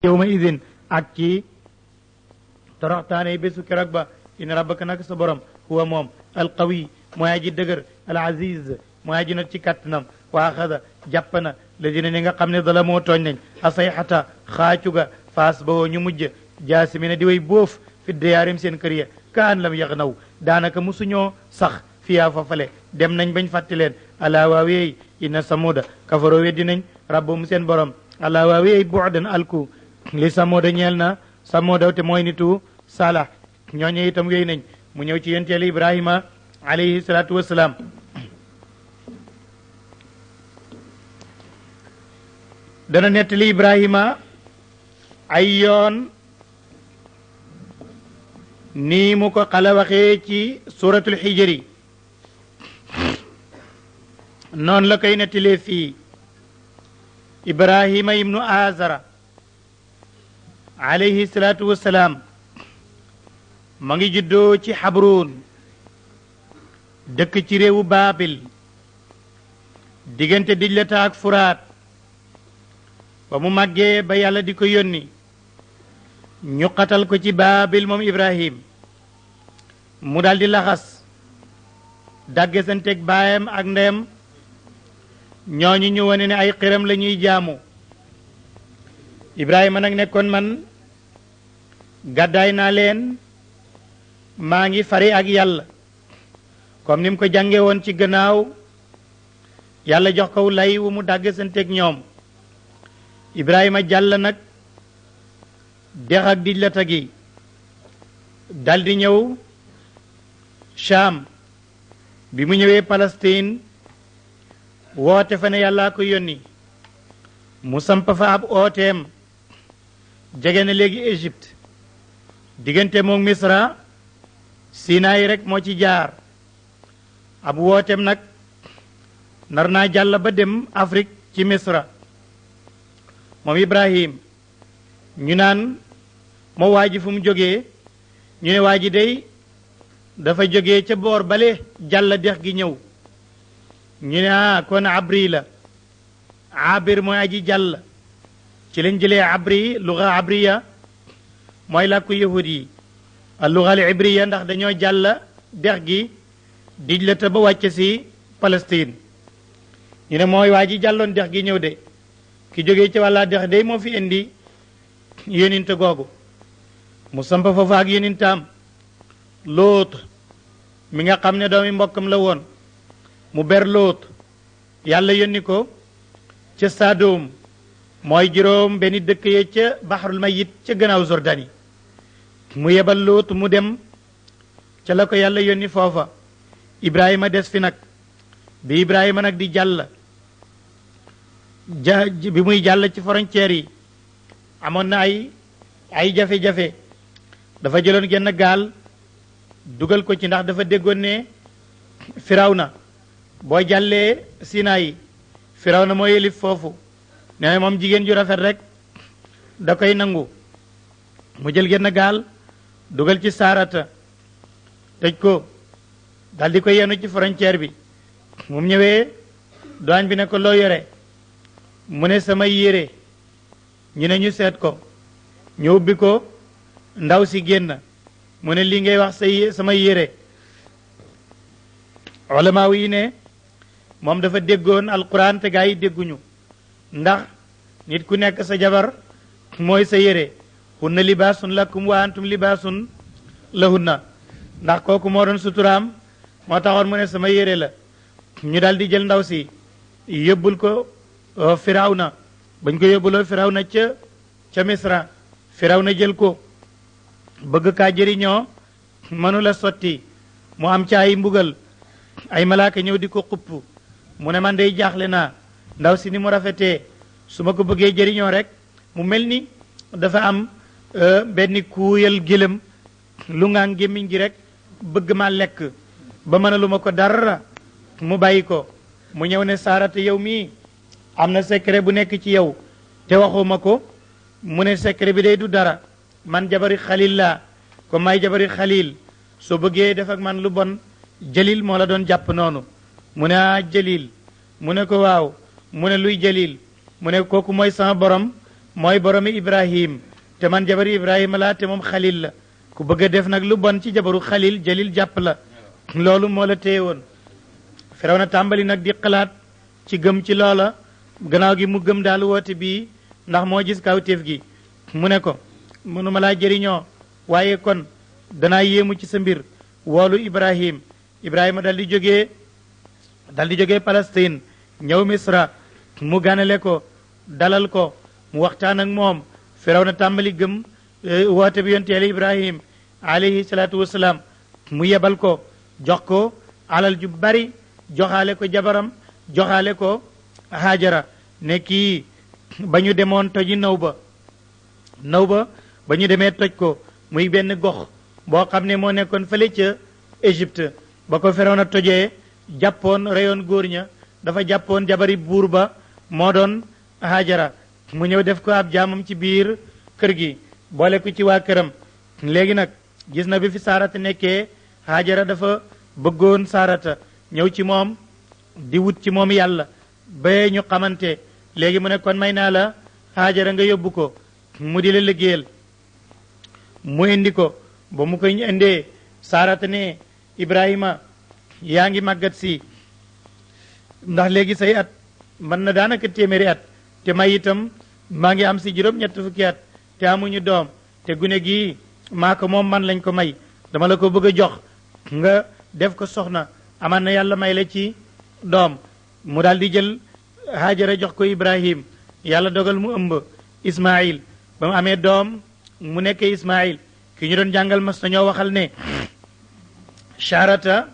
yawma idin ak ci toroxtaane bésu keroog ba inna rabbaka nak sa borom huwa moom alqawi mooy aji dëgër al aziz mooy aji not ci kàttanam wa axada jàpp na ladina ñi nga xam ne dala moo tooñ nañ asayxata xaacu ga faas bawoo ñu mujj jaasimina di way bóof fi diyaarim seen kër ya kaan lam yax naw daanaka musuñoo sax fiyaa fafale dem nañ bañ fàtti leen alaa waaweey inna samuda kafaroo weddi nañ rabbum seen borom alaa waaweey bu'dan alku li samuda ñeel na samuda te mooy nitu sala ñooñu itam wéy nañ mu ñëw ci yonent Yàlla Ibrahima alayhi salaatu wassalaam dana nettali Ibrahima ay yoon nii mu ko xala waxee ci suratul xijri noonu la koy nettalee fii Ibrahima ibnu Azara alayhi salaatu wassalaam ma ngi juddoo ci Xabruun dëkk ci réewu Baabil diggante Dijlata ak Furaat ba mu màggee ba yàlla di ko yónni ñu xatal ko ci Baabil moom Ibrahim mu daldi laxas dagge santeeg baayam ak ndeyam ñooñu ñu wane ne ay xiram la ñuy jaamu Ibrahima nag nekkoon man gàddaay naa leen maa ngi fari ak yàlla comme ni mu ko jànge woon ci gannaaw yàlla jox ko lay wu mu dagge santeeg ñoom Ibrahima jàll nag dex ak Dijlata gi daldi ñëw Sham bi mu ñëwee Palestine woote fa ne yàllaa ko yónni mu samp fa ab ooteem jege na léegi Égypte diggante moom Misra Sinaay rek moo ci jaar ab wooteem nag nar naa jàll ba dem Afrique ci Misra moom Ibrahim ñu naan moo waa ji fu mu jógee ñu ne waa ji day dafa jógee ca boor bale jàll dex gi ñëw ñu ne kon abri la abir mooy aji jàll ci lañ jëlee abri luga abriya mooy làkku yahud yi al luga al ibriya ndax dañoo jàll dex gi Dijlata ba wàcc si Palestine ñu ne mooy waa ji jàlloon dex gi ñëw de ki jógee ci wàlla dex day moo fi indi yóninte googu mu samp foofu ak yónintaam Lóot mi nga xam ne doomi mbokkam la woon mu ber Lóot yàlla yónni ko ca Sadum mooy juróom benn dëkk ye ca Bahrul Mayit ca gannaaw Jordani mu yebal Lóot mu dem ca la ko yàlla yónni foofa Ibrahima des fi nag bi Ibrahima nag di jàll bi muy jàll ci frontière yi amoon na ay jafe-jafe dafa jëloon genn gaal dugal ko ci ndax dafa déggoon ne Firawna boo jàllee Sinaay Firawna moo yelif foofu nee moom jigéen ju rafet rek da koy nangu mu jël genn gaal dugal ci Saarata tëj ko dal di ko yenu ci frontière bi mu ñëwee douane bi ne ko loo yore mu ne samay yére ñu ne ñu seet ko ñu ubbi ko ndaw si génn mu ne lii ngay wax samay yére ulama yi ne moom dafa déggoon alquran te gaa yi dégguñu ndax nit ku nekk sa jabar mooy sa yére hunna libaasun lakum wa antum libaasun lahunna ndax kooku moo doon suturaam moo taxoon mu ne sama yére la ñu daal di jël ndaw si yóbbul ko Firawna bañ ko yóbbuloo Firawna ca Misra Firawna jël ko bëgg kaa jëriñoo mënula sotti mu am ca ay mbugal ay malaaka ñëw di ko xupp mu ne man day jaaxle naa ndaw si ni mu rafetee su ma ko bëggee jëriñoo rek mu mel ni dafa am benn kuuyal gëlëm lu ngaan gémmiñ gi rek bëgg ma lekk ba mënalu ma ko dara mu bàyyi ko mu ñëw ne Saarata yow mii am na secret bu nekk ci yow te waxuma ko mu ne secret bi day du dara man jabari xalil laa ko may jabari xalil soo bëggee def ak man lu bon Jalil moo la doon jàpp noonu mu ne Jalil mu ne ko waaw mu ne luy Jalil mu ne kooku mooy sama borom mooy boromi Ibrahim te man jabaru Ibrahima laa te moom xalil la ku bëgg a def nag lu bon ci jabaru xalil jalil jàpp la loolu moo la téye woon Firawna tàmbali nag di xalaat ci gëm ci loola gannaaw gi mu gëm daal woote bii ndax moo gis kawtéef gi mu ne ko mënuma laa jëriñoo waaye kon danaa yéemu ci sa mbir woolu Ibrahima dal di jógee Palestine ñëw Misra mu ganale ko dalal ko mu waxtaan ak moom Firawna tàmbali gëm woote bi yonent Yàlla Ibrahim alayhi salaatu wasalaam mu yebal ko jox ko alal ju bari joxaale ko jabaram joxaale ko Haajara ne kii ba ñu demoon toji naw ba ba ñu demee toj ko muy benn gox boo xam ne moo nekkoon fële ca Égypte ba ko Firawna tojee jàppoon reyoon góor ña dafa jàppoon jabari buur ba moo doon Haajara mu ñëw def ko ab jaamam ci biir kër gi boole ko ci waa këram léegi nag gis na bi fi Saarata nekkee Haajara dafa bëggoon Saarata ñëw ci moom di wut ci moom yàlla ba ñu xamante léegi mu ne kon may naa la Haajara nga yóbbu ko mu di la liggéeyal mu indi ko ba mu koy indee Saarata ne Ibrahima yaa ngi màggat si ndax léegi say at mën na daanaka téeméeri at te may itam maa ngi am si juróom-ñett fukki at te amuñu doom te gune gi maa ko moom man lañ ko may dama la ko bëgg a jox nga def ko soxna aman na yàlla may la ci doom mu daal di jël Haajara jox ko Ibrahim yàlla dogal mu ëmb Ismaïl ba mu amee doom mu nekkee Ismaïl ki ñu doon jàngal mas nañoo waxal ne Charata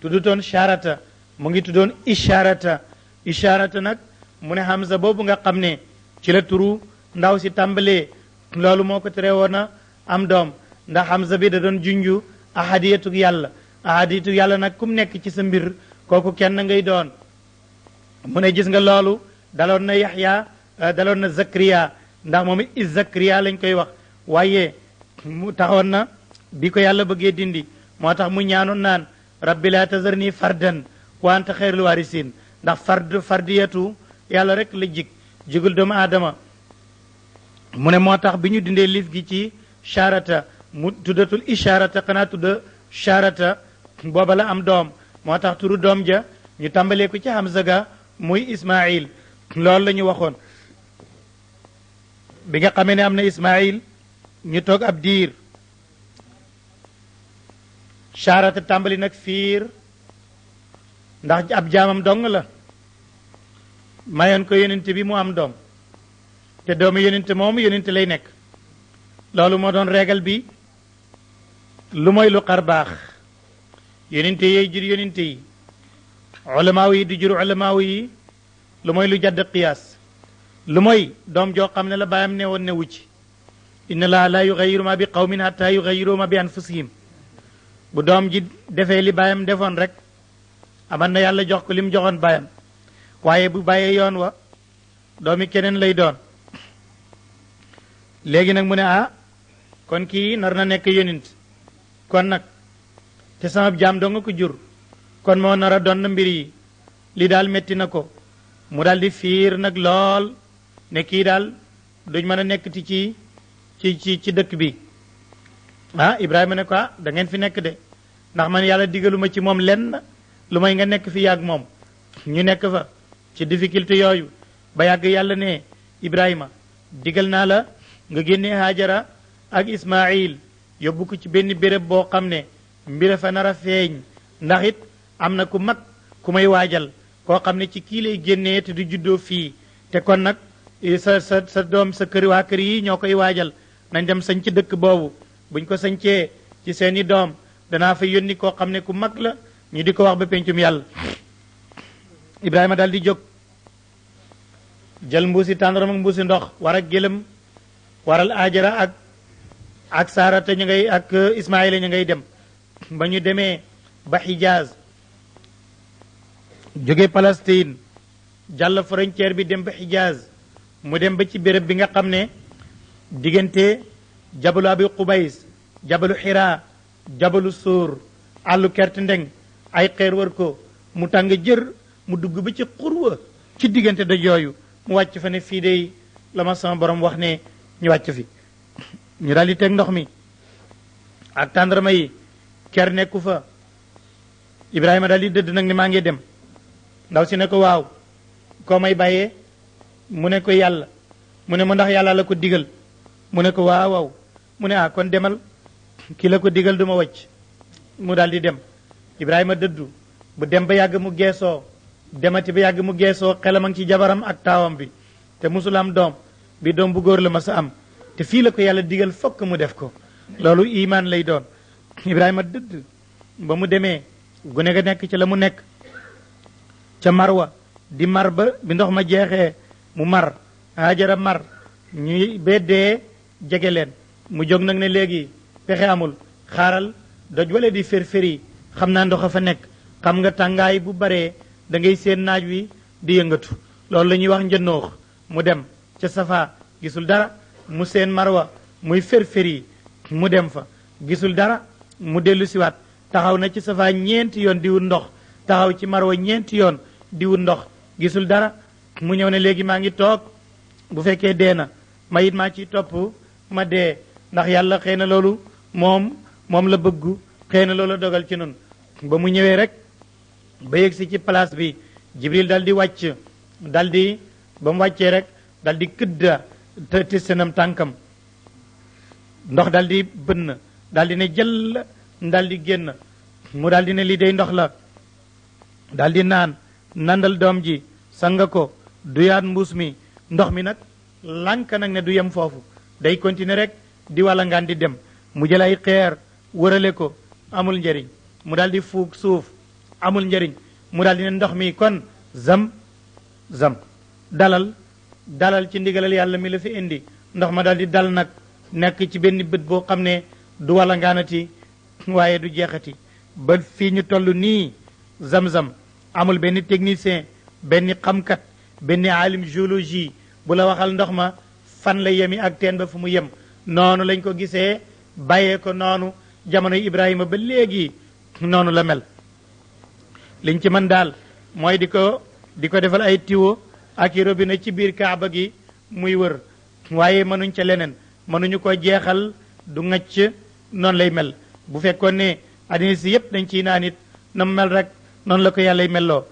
tuddutoon Charata mu ngi tuddoon Isharata nag mu ne Hamza boobu nga xam ne ci la turu ndaw si tàmbalee loolu moo ko tere woon a am doom ndax Hamza bi da doon junju ahadiyatug yàlla nag kum nekk ci sa mbir kooku kenn ngay doon mu ne gis nga loolu daloon na Yaxya daloon na Zakariya ndax moom it Zakariya lañ koy wax waaye mu taxoon na bi ko yàlla bëggee dindi moo tax mu ñaanoon naan rabbi laa tazarni fardan wa anta xayrul warisin ndax fardiyatu yàlla rek la jigul doomu aadama mu ne moo tax bi ñu dindee lif gi ci Charata mu tuddatul Isharata xanaa tudda Charata booba la am doom moo tax turu doom ja ñu tàmbalee ko ci Hamza ga muy Ismaïl loolu la ñu waxoon bi nga xamee ne am na Ismaïl ñu toog ab diir Charata tàmbali nag fiir ndax ab jaamam dong la mayoon ko yonent bi mu am doom te doomu yonent moomu yonent lay nekk loolu moo doon régal bi lu mooy lu xar baax yonent yey jur yonent yi ulamaaw yi di jur ulamaaw yi lu mooy lu jadd qiyaas lu mooy doom joo xam ne la baayam ne woon ne wu ci inna laa laa yugayiru ma bi qawmin hatta yugayiru ma bi anfusihim bu doom ji defee li baayam defoon rek aman na yàlla jox ko li mu joxoon baayam waaye bu bàyyee yoon wa doomi keneen lay doon léegi nag mu ne kon kii nar na nekk yonent kon nag te sama jaam doo nga ko jur kon moo nar a doon na mbir yi li daal metti na ko mu daal di fiir nag lool ne kii daal duñ mën a nekkati ci dëkk bi Ibrahima ne ko da ngeen fi nekk de ndax man yàlla digaluma ci moom lenn lu may nga nekk fi yàgg moom ñu nekk fa ci difficulté yooyu ba yàgg yàlla ne Ibrahima digal naa la nga génnee Haajara ak Ismaïl yóbbu ko ci benn béréb boo xam ne mbir fa nar a feeñ ndax it am na ku mag ku may waajal koo xam ne ci kii lay génnee te du juddoo fii te kon nag sa doom sa kër waa kër yi ñoo koy waajal nañ dem sañ ci dëkk boobu buñ ko sañcee ci seeni doom danaa fa yónni koo xam ne ku mag la ñu di ko wax ba pencum yàlla Ibrahima daal di jóg jël mbuusi tàndaram ak mbuusi ndox war ak gëlëm waral Haajara ak Saarata ñu ngay ak Ismaïla ñu ngay dem ba ñu demee ba Xijaaz jóge Palestine jàll frontière bi dem ba Xijaaz mu dem ba ci béréb bi nga xam ne diggante jabalu abi Qubays jabalu Xiraa jabalu Sóor àllu kert ndeng ay xeer wër ko mu tàng jër mu dugg ba ci xurwa ci diggante doj yooyu mu wàcc fa ne fii de la ma sama borom wax ne ñu wàcc fi ñu daal di teg ndox mi ak tàndarma yi ker nekku fa Ibrahima daal di dëdd nag ne maa ngi dem ndaw si ne ko waaw koo may bàyyee mu ne ko yàlla mu ne ma ndax yàlla la ko digal mu ne ko waaw waaw mu ne kon demal ki la ko digal du ma wàcc mu daal di dem Ibrahima dëddu bu dem ba yàgg mu geesoo demati ba yàgg mu geesoo xelam a ngi ci jabaram ak taawam bi te musul am doom bi doom bu góor la ma sa am te fii la ko yàlla digal fokk mu def ko loolu imaan lay doon Ibrahima dëdd ba mu demee gune ga nekk ci la mu nekk ca marwa di mar ba bi ndox ma jeexee mu mar Haajara mar ñuy beddee jege leen mu jóg nag ne léegi pexe amul xaaral doj wala di férféri xam naa ndox a fa nekk xam nga tàngaay bu baree da ngay seen naaj wi di yëngatu loolu la ñuy wax njënnoox mu dem ca safa gisul dara mu seen marwa muy férféri mu dem fa gisul dara mu dellu siwaat taxaw na ci safa ñeenti yoon di wut ndox taxaw ci marwa ñeenti yoon di wut ndox gisul dara mu ñëw ne léegi maa ngi toog bu fekkee dee na ma it maa ciy topp ma dee ndax yàlla xëy na loolu moom la bëggu xëy na loolu dogal ci nun ba mu ñëwee rek ba yegg si ci place bi Jibril dal di wàcc dal di ba mu wàccee rek dal di këdda te senam tànkam ndox dal di bënn dal di ne jël dal di génn mu dal di ne lii day ndox la dal di nandal doom ji sanga ko duyaat mbuus mi ndox mi nag lànk nag ne du yem foofu day continuer rek di wala ngaan di dem mu jël ay xeer wërale ko amul njëriñ mu daal di fuug suuf amul njëriñ mu daal di ne ndox mi kon zam dalal ci ndigalal yàlla mi la fi indi ndox ma daal di dal nag nekk ci benn bët boo xam ne du wala ngaanati waaye du jeexati ba fii ñu toll nii zam-zam amul benn technicien benn xamkat benn alim géologie bu la waxal ndox ma fan la yemi ak teen ba fu mu yem noonu lañ ko gisee bàyyee ko noonu jamono Ibrahima ba léegi noonu la mel liñ ci mën daal mooy di ko defal ay tiwo ak i robinet ci biir kaaba gi muy wër waaye mënuñ ca leneen mënuñu ko jeexal du ngacc noonu lay mel bu fekkoon ne addina si yépp dañ ciy naan it na mu mel rek noonu la ko yàllay melloo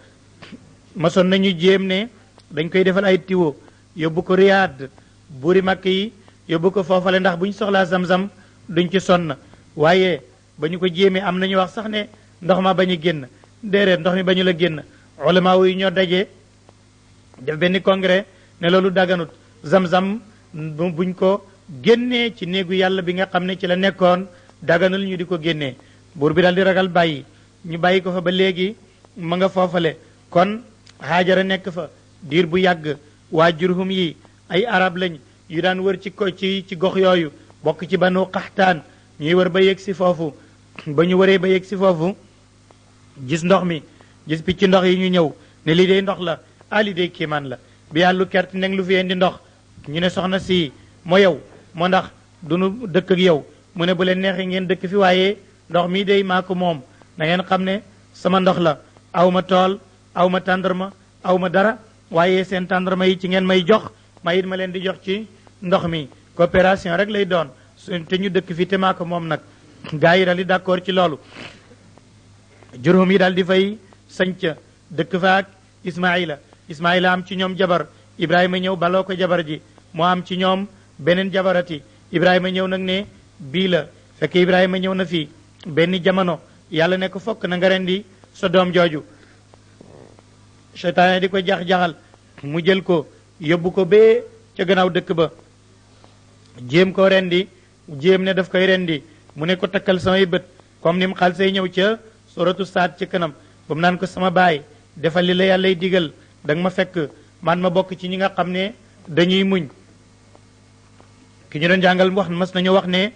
masoon nañu jéem ne dañ koy defal ay tiwo yóbbu ko Riyaad buuri makk yi yóbbu ko foofale ndax bu ñu soxlaa zam-zam duñ ci sonn waaye ba ñu ko jéemee am nañu wax sax ne ndox ma bañu génn déedéet ndox mi bañu la génn ulama yi ñoo daje def benn congrès ne loolu daganut zam-zam buñ ko génnee ci néegu yàlla bi nga xam ne ci la nekkoon daganul ñu di ko génnee buur bi daal di ragal bàyyi ñu bàyyi ko fa ba léegi ma nga foofale kon Haajara nekk fa diir bu yàgg waa Jurhum yi ay arab lañ yu daan wër ci gox yooyu bokk ci Banu Qaxtaan ñuy wër ba yegg si foofu ba ñu wëree ba yegg si foofu gis ndox mi gis picc ndox yi ñu ñëw ne lii day ndox la lii day kiimaan la bi yàllu kert neg lu fi indi ndox ñu ne soxna si moo yow moo ndax duñu dëkk ak yow mu ne bu leen neexee ngeen dëkk fi waaye ndox mii day maa ko moom na ngeen xam ne sama ndox la aw ma tool aw ma tàndarma aw ma dara waaye seen tàndarma yi ci ngeen may jox ma it ma leen di jox ci ndox mi coopération rek lay doon te ñu dëkk fi te maa ko moom nag gaa yi daal di d'accord ci loolu Jurhum yi daal di fay sañca dëkk fa ak Ismaïla am ci ñoom jabar Ibrahima ñëw baloo ko jabar ji moo am ci ñoom beneen jabarati Ibrahima ñëw nag ne bii la fekk Ibrahima ñëw na fii benn jamono yàlla ne ko fokk na nga rendi sa doom jooju seytaane di ko jax-jaxal mu jël ko yóbbu ko bee ca gannaaw dëkk ba jéem koo rendi jéem ne daf koy rendi mu ne ko takkal samay bët comme ni mu xal say ñëw ca suratu Saad ci kanam ba mu naan ko sama baay defal li la yàllay digal da nga ma fekk man ma bokk ci ñi nga xam ne dañuy muñ ki ñu doon jàngal wax mas nañu wax ne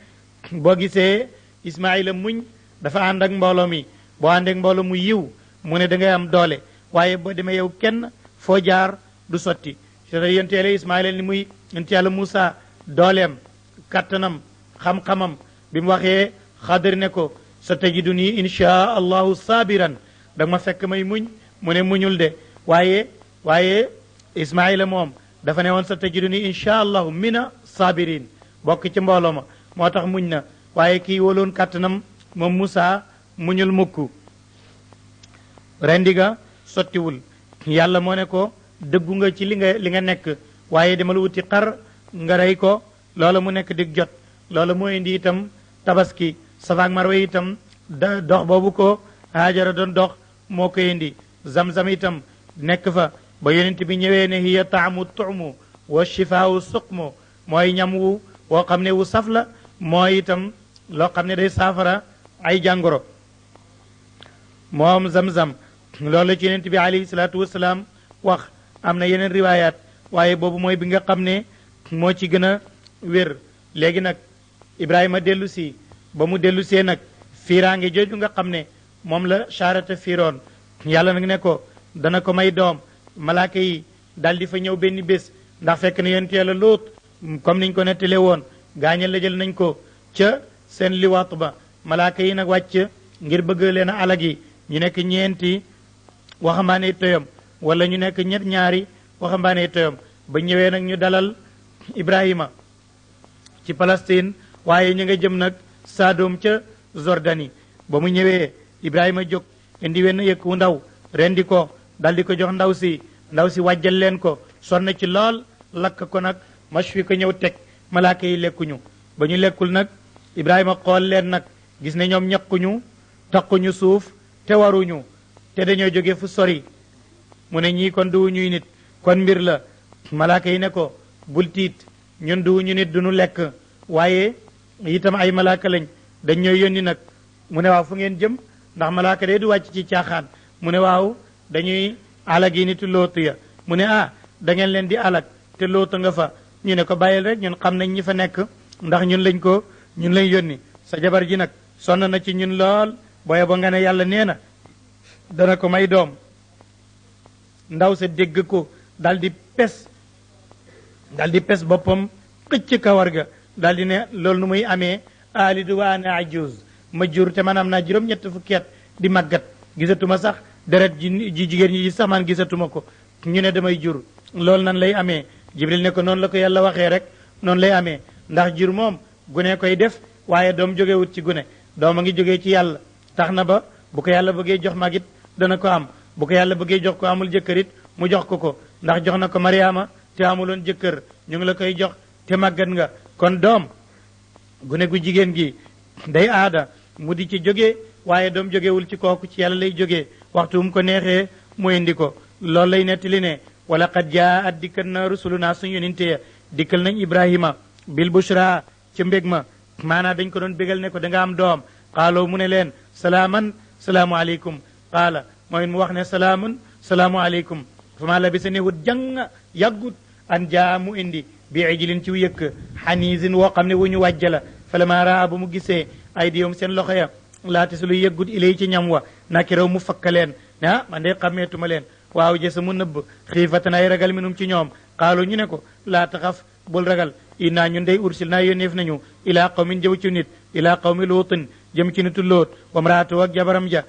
boo gisee Ismaïla muñ dafa ànd ak mbooloo mi boo ànd ak mbooloo mu yiw mu ne da ngay am doole waaye boo demee yow kenn foo jaar du sotti yonent yàlla Ismaïla ni muy yonent yàlla Moussa dooleem kattanam xam-xamam bi mu waxee Xadir ne ko sa tajiduni insha allahu sabiran da nga ma fekk may muñ mu ne muñul de waaye Ismaïla moom dafa ne woon sa tajiduni insha allahu mina sabirin bokk ci mbooloo ma moo tax muñ na waaye kii wóoloon kàttanam moom Moussa muñul mukk rendi ga sottiwul yàlla moo ne ko dëggu nga ci li nga nekk waaye demal wuti xar nga rey ko loola mu nekk dig jot loola moo indi itam tabaski safaak marwa itam dox boobu ko Haajara doon dox moo ko indi zam-zam itam nekk fa ba yonent bi ñëwee ne hiya taamu tuumu wa shifaau suqmu mooy ñam wu woo xam ne wu saf la mooy itam loo xam ne day saafara ay jàngoro moom zam-zam loolu la ci yonent bi alayhi salaatu wasalaam wax am na yeneen riwaayaat waaye boobu mooy bi nga xam ne moo ci gën a wér léegi nag Ibrahima dellu si ba mu dellu see nag fiiraange jooju nga xam ne moom la charata fiiroon yàlla nag ne ko dana ko may doom malaaka yi daal di fa ñëw benn bés ndax fekk na yonent yàlla Luut comme niñ ko nettalee woon gaañal la jël nañ ko ca seen liwaat ba malaaka yi nag wàcc ngir bëgg leen a alag yi ñu nekk ñeenti waxambaane toyam wala ñu nekk ñaari waxambaane toyam ba ñëwee nag ñu dalal Ibrahima ci Palestine waaye ñu nga jëm nag Sadom ca Jordanie ba mu ñëwee Ibrahima jóg indi wenn yëkk wu ndaw rendi ko dal di ko jox ndaw si wàjjal leen ko sonn ci lool lakk ko nag mashwi ko ñëw teg malaaka yi lekkuñu ba ñu lekkul nag Ibrahima xool leen nag gis ne ñoom ñaquñu taquñu suuf te waruñu te dañoo jóge fu sori mu ne ñii kon duwuñuy nit kon mbir la malaaka yi ne ko bul tiit ñun duwuñu nit duñu lekk waaye itam ay malaaka lañ dañ ñooy yónni nag mu ne waaw fu ngeen jëm ndax malaaka de du wàcc ci caaxaan mu ne waaw dañuy alag yi nitu lootu ya mu ne da ngeen leen di alag te lootu nga fa ñu ne ko bàyyil rek ñun xam nañ ñi fa nekk ndax ñun lañ yónni sa jabar ji nag sonn na ci ñun lool booye ba nga ne yàlla nee na dana ko may doom ndaw sa dégg ko dal di pes boppam xëcc kawar ga dal di ne loolu nu muy amee alidu wa ana ajuz ma jur te man am naa juróom-ñett fukki at di màggat gisatuma sax deret ji jigéen ñi sax man gisatuma ko ñu ne damay jur loolu nan lay amee jibril ne ko noonu la ko yàlla waxee rek noonu lay amee ndax jur moom gune koy def waaye doom jógewut ci gune doom a ngi jógee ci yàlla tax na ba bu ko yàlla bëggee jox magit dana ko am bu ko yàlla bëggee jox ko amul jëkkërit mu jox ko ndax jox na ko Mariama te amuloon jëkkër ñu ngi la koy jox te màggat nga kon doom gune gu jigéen gi day aada mu di ci jógee waaye doom jógewul ci kooku ci yàlla lay jógee waxtu mu ko neexee mu indi ko loolu lay nettali ne wala qad jaa at dikkal na rusuluna suñu yonente ya dikkal nañ Ibrahima bil bushra ca mbég ma maanaa dañ ko doon bégal ne ko da nga am doom xaaloo mu ne leen salaamu aleykum qaala mooy mu wax ne salaamu aleykum fa maa labisa newut jàng yàggut an jaa mu indi bi ijlin ci yëkk xaniisin woo xam ne wu ñu wàjja la fa lama raa bu mu gisee ay diyom seen loxo ya laata su lu yëggut ilay ci ñam wa nakiraw mu fakka leen ne man de xàmmeetuma leen waaw jësa mu nëbb xiifatan ay ragal minum ci ñoom xaalu ñu ne ko laa taxaf bul ragal innaa ñun day ursil naa yónneef nañu ilaa qawmin jëw ci nit ilaa qawmi luutin jëm ci nitu loot wamraatu ak jabaram ja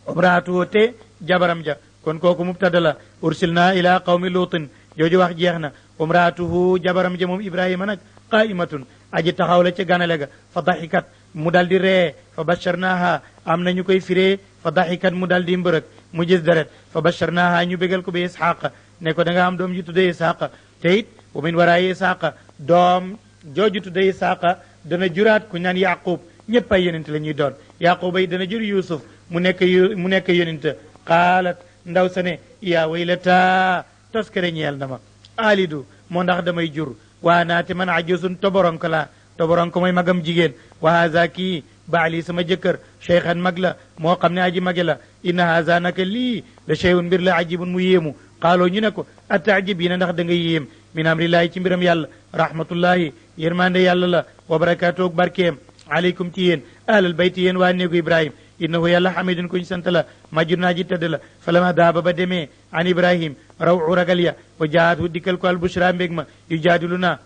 wamraatu te jabaram ja kon kooku mubtada la ursil naa ilaa qawmi luutin jooju wax jeex na wamraatuhu jabaram ja moom Ibrahima nag qaimatun aji taxaw la ca ganale ga fa daxikat mu dal di ree fa basharnaaha am na ñu koy firee fa daxikat mu dal di mbërëg mu gis deret fa basharnaaha ñu bégal ko bi isxaqa ne ko da nga am doom ji tudde isxaqa te it wa min waraayi isxaqa doom jooju tudde isxaqa dana juraat ku ñaan yaqub ñëpp ay yonent la ñuy doon yaquba yi dana jur yusuf mu nekk yonent qaalat ndaw sa ne yaa waylata toskare ñeel na ma alidu moo ndax damay jur waa naate man ajusun toboronko la toboronko mooy magam jigéen wa haza kii baali sama jëkkër cheikhan mag la moo xam ne aji mage la inna haza naka lii la cheyun mbir la ajibun mu yéemu xaaloo ñu ne ko attajibiina ndax da nga yéem min amrillahi ci mbiram yàlla rahmatullahi yërmande yàlla la wa barakatuhu barkeem aleykum ci yéen ahlal bayti yéen waa néegu ibrahim innahu yàlla hamidun kuñ sant la majjur naa ji tëdd la falama daaba ba demee an ibrahim rawu ragal ya wa jaatu dikkal ko albushra mbég ma yu jaadilu naa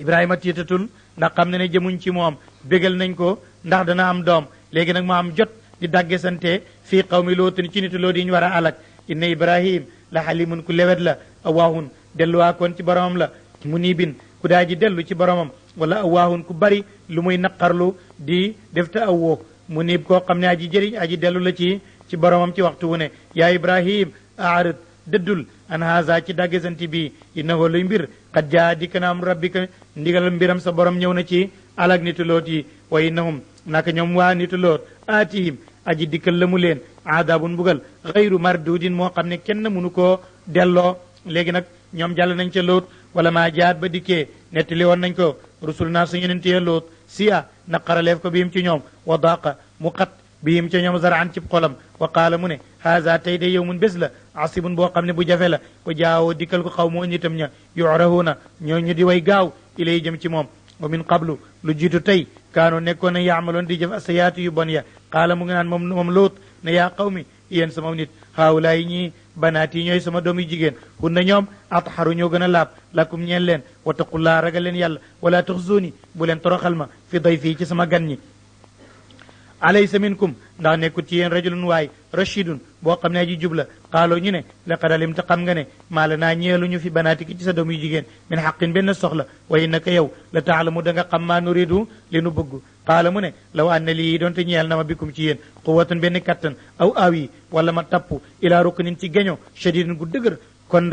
ibrahima tiitatul ndax xam ne ne jëmuñ ci moom bégal nañ ko ndax dana am doom léegi nag mu am jot di dagge sante fii qawmi lootin ci nitu loo di ñu war a alak inna ibrahim la xalimun ku lewet la awaahun delluwaakoon ci boromam la munibin ku daa ji dellu ci boromam wala awaahun ku bari lu muy naqarlu di def ta awwoo munib koo xam ne aji jëriñ aji dellu la ci boromam ci waxtu wu ne yaa ibrahim aarid dëddul an haza ci daggesanti bi innahu luy mbir qad jaa dikk na am rabbika ndigal mbiram sa borom ñëw na ci alag nitu loot yi wa innahum naka ñoom waa nitu loot aatihim aji dikkal la mu leen aadaabun mbugal xayru mardudin moo xam ne kenn mënu koo delloo léegi nag ñoom jàll nañ ca loot wala maa jaat ba dikkee nettali woon nañ ko rusul naa suñu nentee loot siya naqaraleef ko biim ci ñoom wa daqa mu xat biim ca ñoom zaraan cib xolam wa qaala mu ne haza tey de yow mun bés la asibun boo xam ne bu jafe la wa jaawoo dikkal ko xaw moo nitam ña yu'rahuuna ñoo ñu di way gaaw ilay jëm ci moom wa min qablu lu jiitu tey kaanoo nekkoon na yaamaloon di jëf asayaatu yu bon ya qaala mu ngi naan moom loot ne yaa qawmi yéen sama nit haawulaay ñii banaat yi ñooy sama doom yu jigéen hunna ñoom atharu ñoo gën a laab lakum ñeen leen wattaqullaa ragal leen yàlla wala tuxzuuni bu leen toroxal ma fi dayfii ci sama gan ñi alaysa minkum ndax nekkut ci yéen rajulun waay rashidun boo xam ne aji jubla xaaloo ñu ne laqad alimta xam nga ne maa la naa ñeeluñu fi banaatiki ci sa doom yu jigéen min xaqin benn soxla wa innaka yow la taalamu da nga xam maa nuridu li nu bëgg qaala mu ne law anna lii doonte ñeel na ma bikum ci yéen quwwatan benn kattan aw awi wala ma tapp ila ruknin ci geño shadidin gu dëgër kon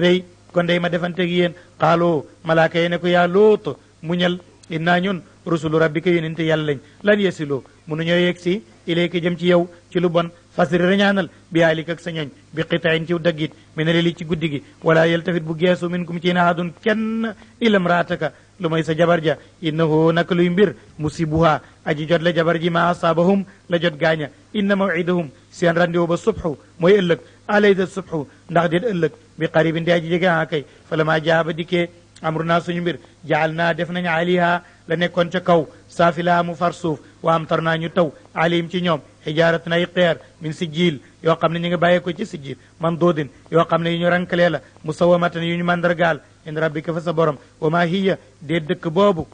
day ma defanteeg yéen qaaloo malaaka yi ne ko yaa loot muñal innaa ñun rusulu rabbika yonente yàlla lañ lan yesiloo mënuñoo yegg si ilayka jëm ci yow ci lu bon fasri rañaanal bi aalik ak sa ñoñ bi qitain ciw daggit mi ne li ci guddi gi wala yaltafit bu geesu minkum ci ahadun kenn ilam raataka lu may sa jabar ja innahu naka luy mbir musibuha aji jot la jabar ji ma asaabahum la jot gaaña inna mawidahum seen randiwo ba subhu mooy ëllëg alaysa subhu ndax déet ëllëg bi qaribin di aji jege kay fala maa jaaba dikkee amruna suñu mbir jaal naa def nañ aliha la nekkoon ca kaw saafilaa mu far suuf wa amtar naa ñu taw alim ci ñoom xijaaratan ay xeer min sijjiil yoo xam ne ñu ngi bàyyee ko ci sijjiil man doodin yoo xam ne yu ñu rankalee la musawamatan yu ñu mandargaal in rabbika fa sa borom wa maa hiya dee dëkk boobu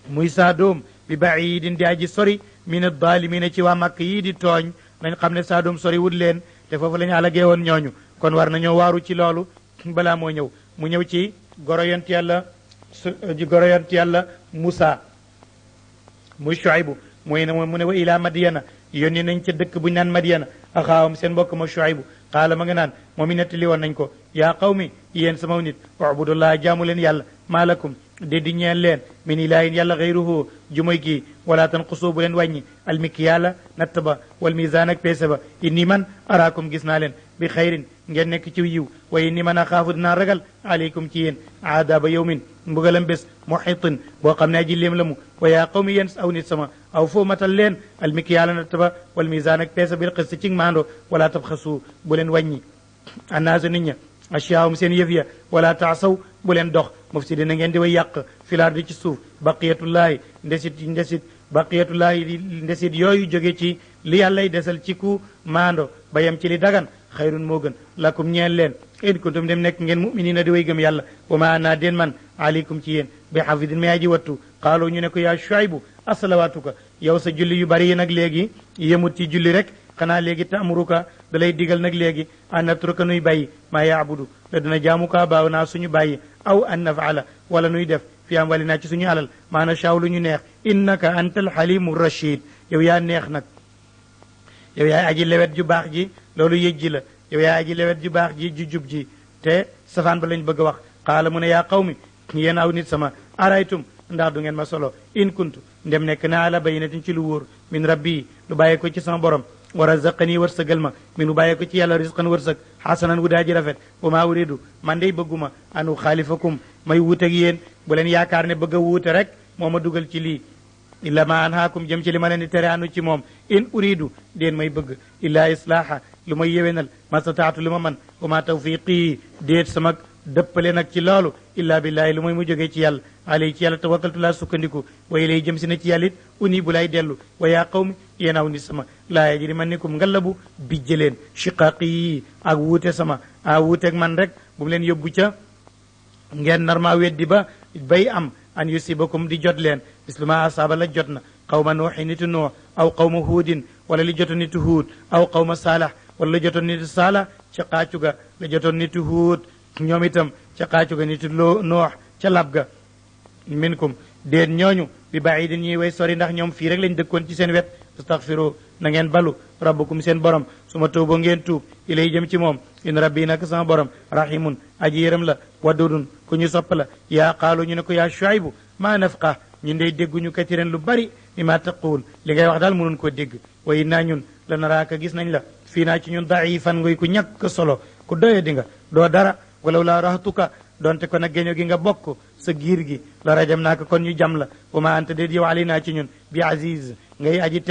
muy Saadoom bi baidin di aji sori min addalimina ci waa màkk yii di tooñ nañ xam ne Saadoom sori wut leen te foofu la ñu alagee woon ñooñu kon war nañoo waaru ci loolu balaa moo ñëw mu ñëw ci goro yont yàlla Musa muy Shuaybu mooy ne mu ne wa ila Madyana yónni nañ ca dëkk bu ñu naan Madyana axaawam seen mbokk ma Shuaybu qaala ma nga naan moom i nettali woon nañ ko yaa qawmi yéen sama nit ubudullah jaamu leen yàlla maa lakum déddi ñeen leen min ilaahin yàlla xayruhu jumoy kii wala tanqusu bu leen wàññi almikyaala natt ba wal misaan ak peese ba inni man araakum gis naa leen bi xayrin ngeen nekk ci yiw wa inni man axaafu dinaa ragal aleykum ci yéen aadaaba yawmin mbugalam bés muhitin boo xam ne aji léem la mu wa yaa qawmi yéen aw nit sama aw foo matal leen almikyaala natt ba wal misaan ak peese bil qist ci maando wala tabxasu bu leen wàññi annaasu nit ña asyaahum seen yëf ya wala taasaw bu leen dox mufsidina ngeen di way yàq filaar di ci suuf baqiyatullaahi ndesit baqiyatullaahi ndesit yooyu jóge ci li yàllay desal ci ku maando ba yem ci li dagan xayrun moo gën lakum ñeel leen in kuntum dem nekk ngeen muminina di way gëm yàlla wa ma ana den man aleykum ci yéen bi xafidin may aji wattu qaalu ñu ne ko yaa Shuaybu asalawaatuka yow sa julli yu bari yi nag léegi yemut ci julli rek xanaa léegi taamuruka da lay digal nag léegi an natruka nuy bàyyi maa yaabudu la dina jaamukaa baaw naa suñu bàyyi aw an nafaala wala nuy def fi am wali naa ci suñu alal maana shaaw lu ñu neex innaka anta alxalimu rachid yow yaa neex nag yow yaay aji lewet ju baax ji loolu yëjji la yow yaay aji lewet ju baax ji ju jub ji te safaan ba lañ bëgg a wax qaala mu ne yaa qawmi yéen aw nit sama araytum ndax du ngeen ma solo in kuntu ndem nekk na ala bayinatin ci lu wóor min rabbi lu bàyyee ko ci sama borom wa razaqani wërsëgal ma min u bàyyee ko ci yàlla risqan wërsëg xasanan wu daa ji rafet wa maa uridu man day bëgguma anu xaalifakum may wuuteeg yéen bu leen yaakaar ne bëgg a wuute rek moo ma dugal ci lii illa ma anhaakum jëm ci li ma leen di tere anu ci moom in uridu déen may bëgg illaa islaaha lu may yewenal mastataatu lu ma man wa ma tawfiqi déet sama dëppale nag ci loolu illaa billaahi lu may mu jógee ci yàlla alay ci yàlla tawakkaltu laa sukkandiku wa ilay jëm si na ci yàlla it uni bu lay dellu wa yaa qawmi yéen aw nit sama laa yajrimannakum ngallabu bijje leen shiqaaqi ak wuute sama wuuteeg man rek bu mu leen yóbbu ca ngeen nar maa weddi ba bay am an yusibakum di jot leen mislu ma asaaba la jot na qawma nuuxi nitu nuux aw qawma huudin wala li jotoon nitu huud aw qawma saalax wala la jotoon nitu saalax ca xaacu ga la jotoon nitu huud ñoom itam ca ca xaacu ga nit loo noox ca lab ga minkum déet ñooñu bi baidin ñuy way sori ndax ñoom fii rek lañ dëkkoon ci seen wet astaghfiru na ngeen balu rabbukum seen borom su ma tuuboo ngeen tuub ilay jëm ci moom in rabbi nag sama borom rahimun aji yërëm la wadudun ku ñu sopp la yaa qaalu ñu ne ko yaa Shuaybu maa nafqah ñun dey dégguñu katiran lu bari mi ma taquul li ngay wax daal mënuñ koo dégg wa innaa ñun la naraaka gis nañ la fii naa ci ñun daifan ngoy ku ñàkk solo ku doye di nga doo dara walaw laa rahtuka donte ko nag géño gi nga bokk sa giir gi la rajam naaka kon ñu jam la wa ma anta déet yow ali naa ci ñun bi aziz ngay aji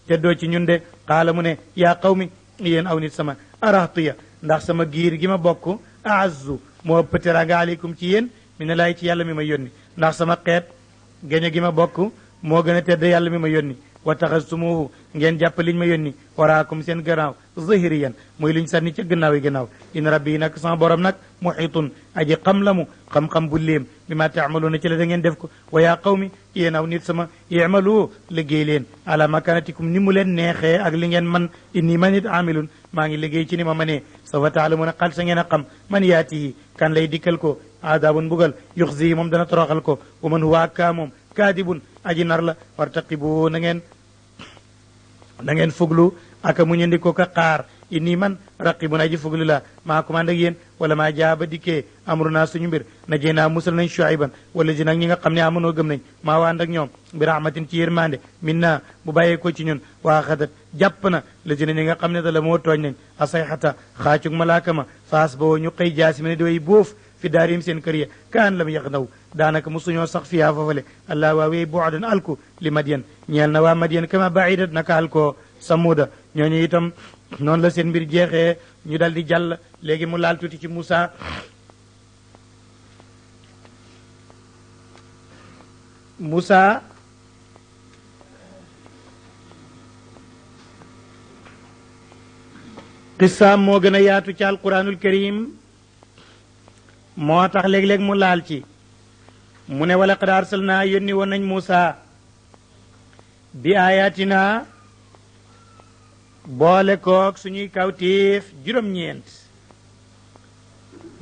teddoo ci ñun de qaala mu ne yaa qawmi yéen aw nit sama arahtuya ndax sama giir gi ma bokk aazzu moo ëpp teraanga aleykum ci yéen mi ne laay ci yàlla mi ma yónni ndax sama xeet géño gi ma bokk moo gën a tedd yàlla mi ma yónni wa taxastumuhu ngeen jàpp liñ ma yónni waraakum seen gannaaw zahiriyan muy luñ sànni ca gannaaw yi gannaaw in rabbi nag sama borom nag muhitun aji xam la mu xam-xam bu léem bi ma taamaluuna ci la da ngeen def ko wa yaa qawmi yéen aw nit sama imalu liggéey leen ala makanatikum ni mu leen neexee ak li ngeen man inni man it amilun maa ngi liggéey ci ni ma manee sawfa taalamuuna xal sa ngeen a xam man yaatihi kan lay dikkal ko aadaabun bugal yuxzi moom dana toroxal ko wa man huwa akkaa moom kaadibun aji nar la wartaqibu na ngeen fuglu aka mu ñëndiko ka xaar inni man raqibun aji fuglu la maa commande ak yéen wala maa jaaba dikkee amruna suñu mbir na jéenaa musal nañ Shuayban wala ji nag ñi nga xam ne amanoo gëm nañ maa waan ak ñoom bi rahmatin ci yërmande minna bu bàyyee ko ci ñun waa xadat jàpp na la ji ñi nga xam ne da la moo tooñ nañ asayxata xaacug malaaka ma faas boo ñu xëy jaasi mi ne doy bóof fi daarim seen kër ya kaan lam yax naw daanaka musuñoo sax fiyaa foofale allah waawee bu'dan alku li Madyan ñeel na waa Madyan kama baidat naka alko samuda ñooñu itam noonu la seen mbir jeexee ñu dal di jàll léegi mu laal tuuti ci Moussa qissaam moo gën a yaatu ci alquranul karim moo tax léeg-léeg mu laal ci mu ne wala qad arsalnaa yónni woon nañ Moussa bi ayatina boole koog suñuy kawtéef juróom-ñeent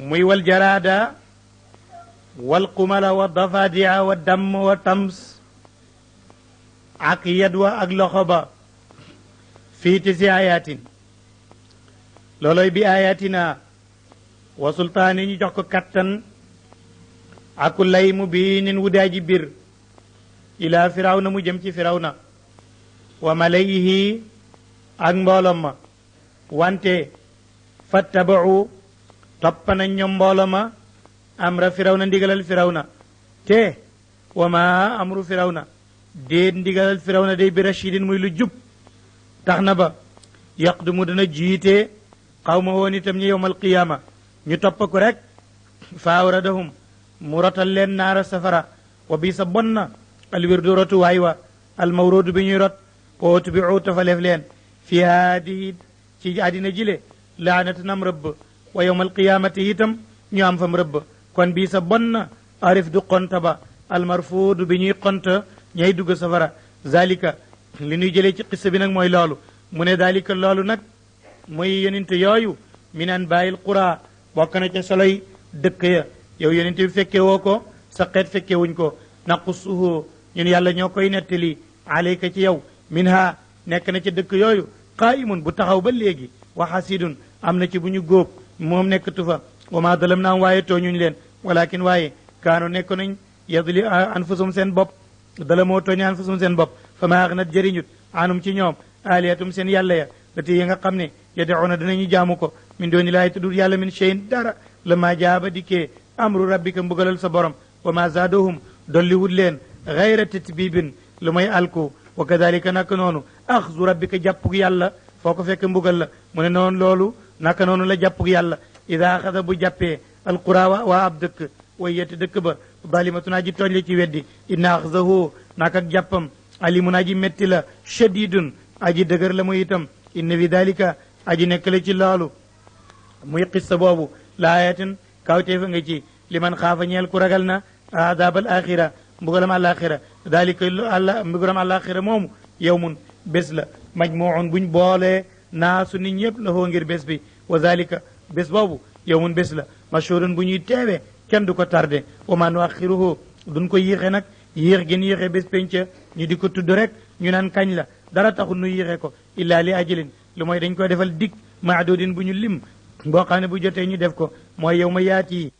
muy wal jaraada wal qumala wa dafadia wa damm wa tams ak yadwa ak loxo ba fii tisi ayatin looloy bi ayatina wa sultaani ñu jox ko kattan aku lay mu biinin wudaaji bir ila firawna mu jëm ci firawna wa malayihi ak mbooloo ma wante fattabau topp nañ ñoom mbooloo ma amra firawna ndigalal firawna te wa ma amru firawna déet ndigalal firawna day bi rashidin muy lu jub tax na ba yaqdumu dana jiite xawma woon itam ñi yowmal qiyaama ñu topp ko rek fa awradahum mu rotal leen naara safara wa bi sa bon na alwirdu rotu waay wa almawrudu bi ñuy rot wa utbiu tafaleef leen fi haadihi ci àddina jile laanatanam rëbb wa yowmal qiyaamati itam ñu am fam rëbb kon bii sa bon na arif du xonta ba almarfuudu bi ñuy xonta ñay dugg safara zalika li ñuy jëlee ci qissa bi nag mooy loolu mu ne dalika loolu nag mooy yonente yooyu min anbaa'il qura bokk na ca soloy dëkk ya yow yonente bi fekke woo ko sa xeet fekke wuñ ko naqussuhu ñun yàlla ñoo koy nettali alayka ci yow minha nekk na ca dëkk yooyu qaa'imun bu taxaw ba léegi wa hasidun am na ci bu ñu góob moom nekkatu fa wa ma dalam naam waaye tooñuñ leen walakin waaye kaanu nekk nañ yadli anfusum seen bopp dala moo tooñe anfusum seen bopp fa ma aghnat jëriñut anum ci ñoom aliyatum seen yàlla ya lati yi nga xam ne yad'una dinañu jaamu ko min dooni laahi tuddul yàlla min cheyin dara la ma jaaba dikkee amru rabbika mbugalal sa borom wa ma zaadohum dolliwut leen gayra tatbibin lu may alku wa kadalika naka noonu axzu rabbika jàppug yàlla foo ko fekk mbugal la mu ne noonu loolu naka noonu la jàppug yàlla ida axada bu jàppee alqura waa ab dëkk way yette dëkk ba dalimatun aji tooñ la ci weddi inna axzahu naka ak jàppam alimun aji metti la shadidun aji dëgër la muy itam inna fi dalika aji nekk la ci loolu muy qissa boobu laayatin kawteefa nga ci liman xaafa ñeel ku ragal na adab al axira mbugalam alaxira dalika mbugalam alaxira moomu yawmun bés la majmuun buñ boolee naasu nit ñëpp la hoo ngir bés bi wa dalika bés boobu yawmun bés la mashhurun bu ñuy teewe kenn du ko tardé wa maa nuaxiruhu duñ ko yéexe nag yéex gën yéexe bés penca ñu di ko tudd rek ñu naan kañ la dara taxul nu yéexe ko illa li ajalin lu mooy dañ koy defal dig maadudin bu ñu lim boo xam ne bu jotee ñu def ko mooy yow ma yaati